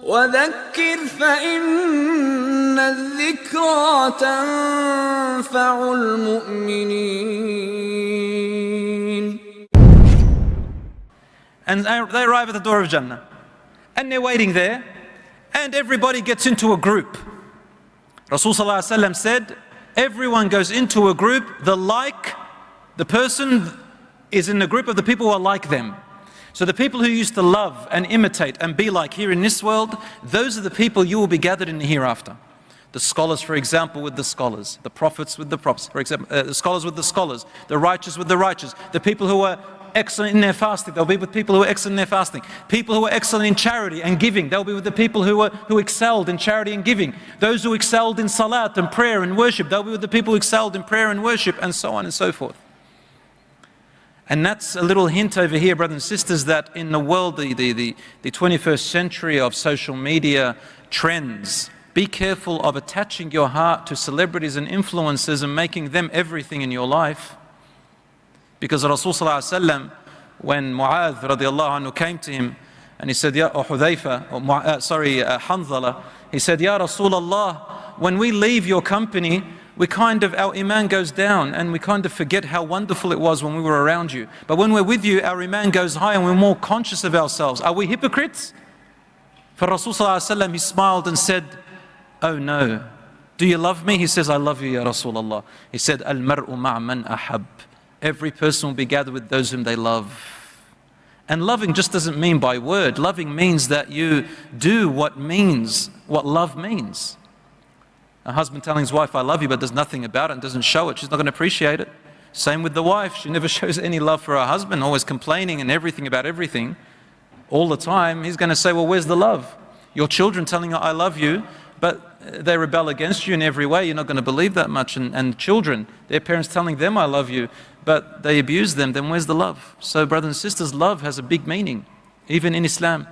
وذكر فإن الذكرى تنفع المؤمنين. And they arrive at the door of Jannah, and they're waiting there, and everybody gets into a group. Rasul sallallahu alaihi wasallam said, everyone goes into a group, the person is in the group of the people who are like them. So the people who used to love and imitate and be like here in this world, those are the people you will be gathered in the hereafter. The scholars, for example, with the scholars, the prophets with the prophets, for example, the scholars with the scholars, the righteous with the righteous, the people who are excellent in their fasting, they'll be with people who are excellent in their fasting. People who are excellent in charity and giving, they'll be with the people who excelled in charity and giving. Those who excelled in salat and prayer and worship, they'll be with the people who excelled in prayer and worship, and so on and so forth. And that's a little hint over here, brothers and sisters, that in the world, the 21st century of social media trends, be careful of attaching your heart to celebrities and influencers and making them everything in your life. Because Rasul sallallahu alaihi wasallam, when Mu'adh radiallahu anhu came to him and he said, Hanzala, he said, Ya Rasulullah, when we leave your company, our iman goes down and we kind of forget how wonderful it was when we were around you. But when we're with you, our iman goes high and we're more conscious of ourselves. Are we hypocrites? For Rasul sallallahu alaihi wasallam, he smiled and said, oh no. Do you love me? He says, I love you, Ya Rasulullah. He said, Al-mar'u ma'man ahab. Every person will be gathered with those whom they love. And loving just doesn't mean by word. Loving means that you do what love means. A husband telling his wife, I love you, but does nothing about it and doesn't show it, she's not going to appreciate it. Same with the wife. She never shows any love for her husband, always complaining and everything about everything all the time. He's going to say, well, where's the love? Your children telling her, I love you, but they rebel against you in every way. You're not going to believe that much. And children, their parents telling them, I love you, but they abuse them. Then where's the love? So brothers and sisters, love has a big meaning, even in Islam.